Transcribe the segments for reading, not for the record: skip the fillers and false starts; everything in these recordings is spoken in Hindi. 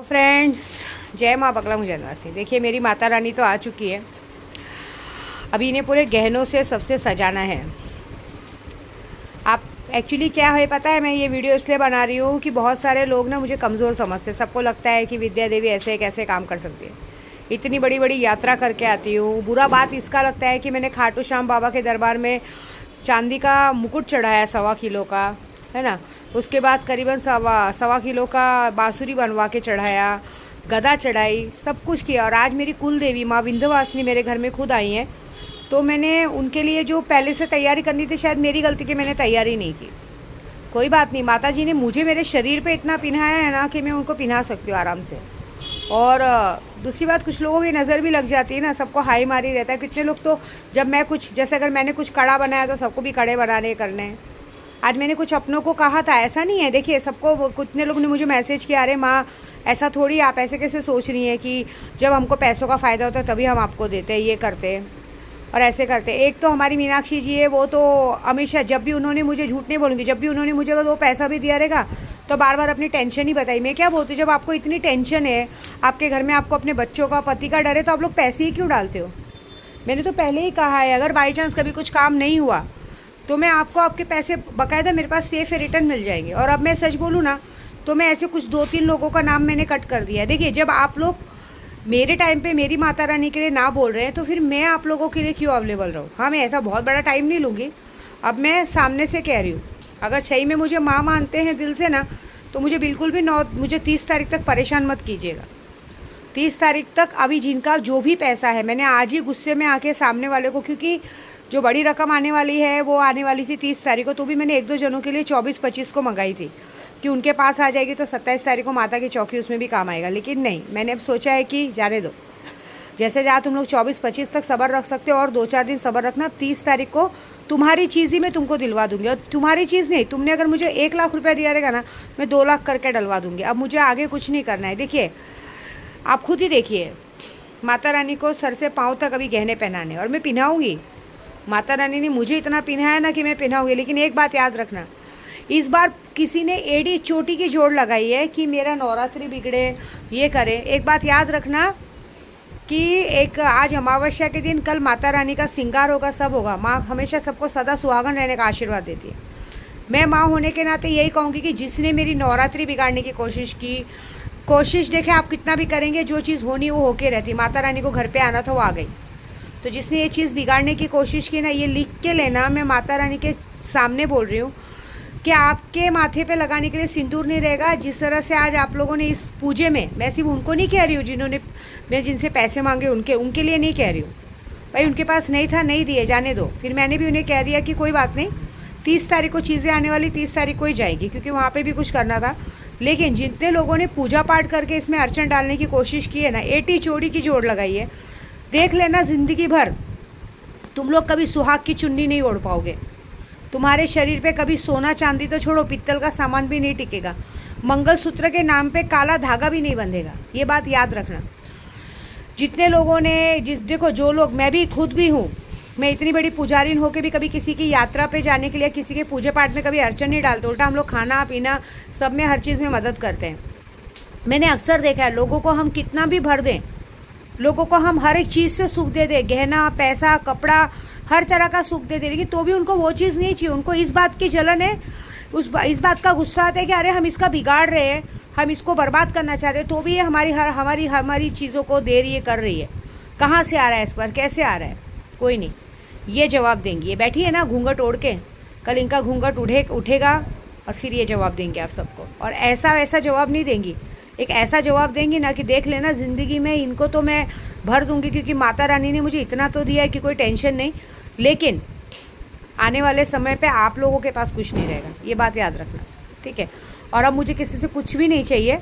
फ्रेंड्स, जय माँ बगला मुजनवासी। देखिए मेरी माता रानी तो आ चुकी है। अभी इन्हें पूरे गहनों से सबसे सजाना है। आप एक्चुअली क्या है पता है, मैं ये वीडियो इसलिए बना रही हूँ कि बहुत सारे लोग ना मुझे कमज़ोर समझते। सबको लगता है कि विद्या देवी ऐसे कैसे काम कर सकती है, इतनी बड़ी बड़ी यात्रा करके आती हूँ। बुरा बात इसका लगता है कि मैंने खाटू श्याम बाबा के दरबार में चांदी का मुकुट चढ़ाया 1.25 किलो का, है ना। उसके बाद करीबन 1.25 किलो का बांसुरी बनवा के चढ़ाया, गदा चढ़ाई, सब कुछ किया। और आज मेरी कुल देवी माँ विंध्यवासिनी मेरे घर में खुद आई हैं, तो मैंने उनके लिए जो पहले से तैयारी करनी थी, शायद मेरी गलती कि मैंने तैयारी नहीं की। कोई बात नहीं, माता जी ने मुझे मेरे शरीर पे इतना पिन्हाया है ना कि मैं उनको पिन्हा सकती हूँ आराम से। और दूसरी बात, कुछ लोगों की नज़र भी लग जाती है ना, सबको हाई मारी रहता है। कितने लोग तो जब मैं कुछ, जैसे अगर मैंने कुछ कड़ा बनाया तो सबको भी कड़े बनाने करने। आज मैंने कुछ अपनों को कहा था, ऐसा नहीं है। देखिए सबको, कितने लोगों ने मुझे मैसेज किया, अरे माँ ऐसा थोड़ी, आप ऐसे कैसे सोच रही हैं कि जब हमको पैसों का फ़ायदा होता है तभी हम आपको देते हैं, ये करते हैं और ऐसे करते हैं। एक तो हमारी मीनाक्षी जी है, वो तो हमेशा, जब भी उन्होंने मुझे, झूठ नहीं बोलूँगी, जब भी उन्होंने मुझे अगर 2 पैसा भी दिया रहेगा तो बार बार अपनी टेंशन ही बताई। मैं क्या बोलती हूँ, जब आपको इतनी टेंशन है, आपके घर में आपको अपने बच्चों का, पति का डर है, तो आप लोग पैसे ही क्यों डालते हो। मैंने तो पहले ही कहा है, अगर बाई चांस कभी कुछ काम नहीं हुआ तो मैं आपको आपके पैसे बाकायदा मेरे पास सेफ रिटर्न मिल जाएंगे। और अब मैं सच बोलूँ ना, तो मैं ऐसे कुछ 2-3 लोगों का नाम मैंने कट कर दिया है। देखिए जब आप लोग मेरे टाइम पे मेरी माता रानी के लिए ना बोल रहे हैं, तो फिर मैं आप लोगों के लिए क्यों अवेलेबल रहूँ। हाँ, मैं ऐसा बहुत बड़ा टाइम नहीं लूँगी। अब मैं सामने से कह रही हूँ, अगर सही में मुझे माँ मानते हैं दिल से ना, तो मुझे बिल्कुल भी मुझे 30 तारीख तक परेशान मत कीजिएगा। 30 तारीख तक अभी जिनका जो भी पैसा है, मैंने आज ही गुस्से में आके सामने वाले को, क्योंकि जो बड़ी रकम आने वाली है वो आने वाली थी 30 तारीख को, तो भी मैंने 1-2 जनों के लिए 24-25 को मंगाई थी कि उनके पास आ जाएगी तो 27 तारीख को माता की चौकी, उसमें भी काम आएगा। लेकिन नहीं, मैंने अब सोचा है कि जाने दो, जैसे जहाँ तुम लोग 24-25 तक सब्र रख सकते हो और 2-4 दिन सब्र रखना। 30 तारीख को तुम्हारी चीज़ ही मैं तुमको दिलवा दूंगी। और तुम्हारी चीज़ नहीं, तुमने अगर मुझे 1 लाख रुपया दिया रहेगा ना, मैं 2 लाख करके डलवा दूंगी। अब मुझे आगे कुछ नहीं करना है। देखिए आप खुद ही देखिए, माता रानी को सर से पाँव तक अभी गहने पहनाने, और मैं पिन्हाऊँगी। माता रानी ने मुझे इतना पिन्हाया ना कि मैं पिन्हाऊँगी। लेकिन एक बात याद रखना, इस बार किसी ने एड़ी चोटी की जोड़ लगाई है कि मेरा नवरात्रि बिगड़े, ये करे। एक बात याद रखना कि एक आज अमावस्या के दिन, कल माता रानी का श्रृंगार होगा, सब होगा। माँ हमेशा सबको सदा सुहागन रहने का आशीर्वाद देती है। मैं माँ होने के नाते यही कहूँगी कि जिसने मेरी नवरात्रि बिगाड़ने की कोशिश देखे आप कितना भी करेंगे, जो चीज़ होनी वो होके रहती। माता रानी को घर पे आना था, वो आ गई। तो जिसने ये चीज़ बिगाड़ने की कोशिश की ना, ये लिख के लेना, मैं माता रानी के सामने बोल रही हूँ कि आपके माथे पे लगाने के लिए सिंदूर नहीं रहेगा। जिस तरह से आज आप लोगों ने इस पूजे में, मैं सिर्फ उनको नहीं कह रही हूँ जिन्होंने, मैं जिनसे पैसे मांगे उनके लिए नहीं कह रही हूँ भाई, उनके पास नहीं था, नहीं दिए, जाने दो। फिर मैंने भी उन्हें कह दिया कि कोई बात नहीं, 30 तारीख को चीज़ें आने वाली, 30 तारीख को ही जाएगी, क्योंकि वहाँ पर भी कुछ करना था। लेकिन जितने लोगों ने पूजा पाठ करके इसमें अड़चन डालने की कोशिश की है ना, एटी चोड़ी की जोड़ लगाई है, देख लेना जिंदगी भर तुम लोग कभी सुहाग की चुन्नी नहीं ओढ़ पाओगे। तुम्हारे शरीर पे कभी सोना चांदी तो छोड़ो, पित्तल का सामान भी नहीं टिकेगा। मंगलसूत्र के नाम पे काला धागा भी नहीं बंधेगा। ये बात याद रखना। जितने लोगों ने, देखो जो लोग, मैं भी खुद भी हूँ, मैं इतनी बड़ी पुजारिन होकर भी कभी किसी की यात्रा पे जाने के लिए, किसी के पूजा पाठ में कभी अड़चन नहीं डालते। उल्टा हम लोग खाना पीना सब में, हर चीज़ में मदद करते हैं। मैंने अक्सर देखा है, लोगों को हम कितना भी भर दें, लोगों को हम हर एक चीज़ से सुख दे दें, गहना, पैसा, कपड़ा, हर तरह का सुख दे दे, लेकिन तो भी उनको वो चीज़ नहीं चाहिए। उनको इस बात की जलन है, इस बात का गुस्सा आता है कि अरे हम इसका बिगाड़ रहे हैं, हम इसको बर्बाद करना चाहते हैं, तो भी ये हमारी चीज़ों को दे रही है, कर रही है। कहाँ से आ रहा है, इस पर कैसे आ रहा है, कोई नहीं, ये जवाब देंगी। ये बैठी है ना घूंघट ओढ़ के, कल इनका घूंघट उठेगा और फिर ये जवाब देंगे आप सबको। और ऐसा वैसा जवाब नहीं देंगी, एक ऐसा जवाब देंगी ना कि देख लेना ज़िंदगी में इनको तो मैं भर दूंगी, क्योंकि माता रानी ने मुझे इतना तो दिया है कि कोई टेंशन नहीं। लेकिन आने वाले समय पे आप लोगों के पास कुछ नहीं रहेगा, ये बात याद रखना, ठीक है। और अब मुझे किसी से कुछ भी नहीं चाहिए,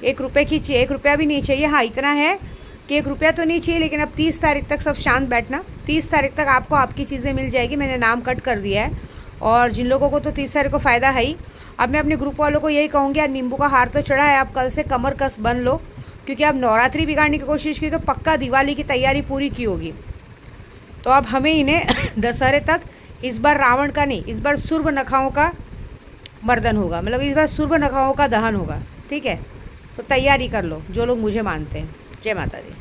1 रुपया भी नहीं चाहिए। हाँ, इतना है कि 1 रुपया तो नहीं चाहिए, लेकिन अब 30 तारीख तक सब शांत बैठना। 30 तारीख तक आपको आपकी चीज़ें मिल जाएगी। मैंने नाम कट कर दिया है, और जिन लोगों को तो 30 तारीख को फ़ायदा है ही। अब मैं अपने ग्रुप वालों को यही कहूँगी, यार नींबू का हार तो चढ़ा है, आप कल से कमर कस बन लो, क्योंकि आप नवरात्रि बिगाड़ने की कोशिश की तो पक्का दिवाली की तैयारी पूरी की होगी। तो अब हमें इन्हें दशहरे तक, इस बार रावण का नहीं, इस बार सूर्पनखाओं का मर्दन होगा, मतलब इस बार सूर्पनखाओं का दहन होगा, ठीक है। तो तैयारी कर लो जो लोग मुझे मानते हैं। जय माता दी।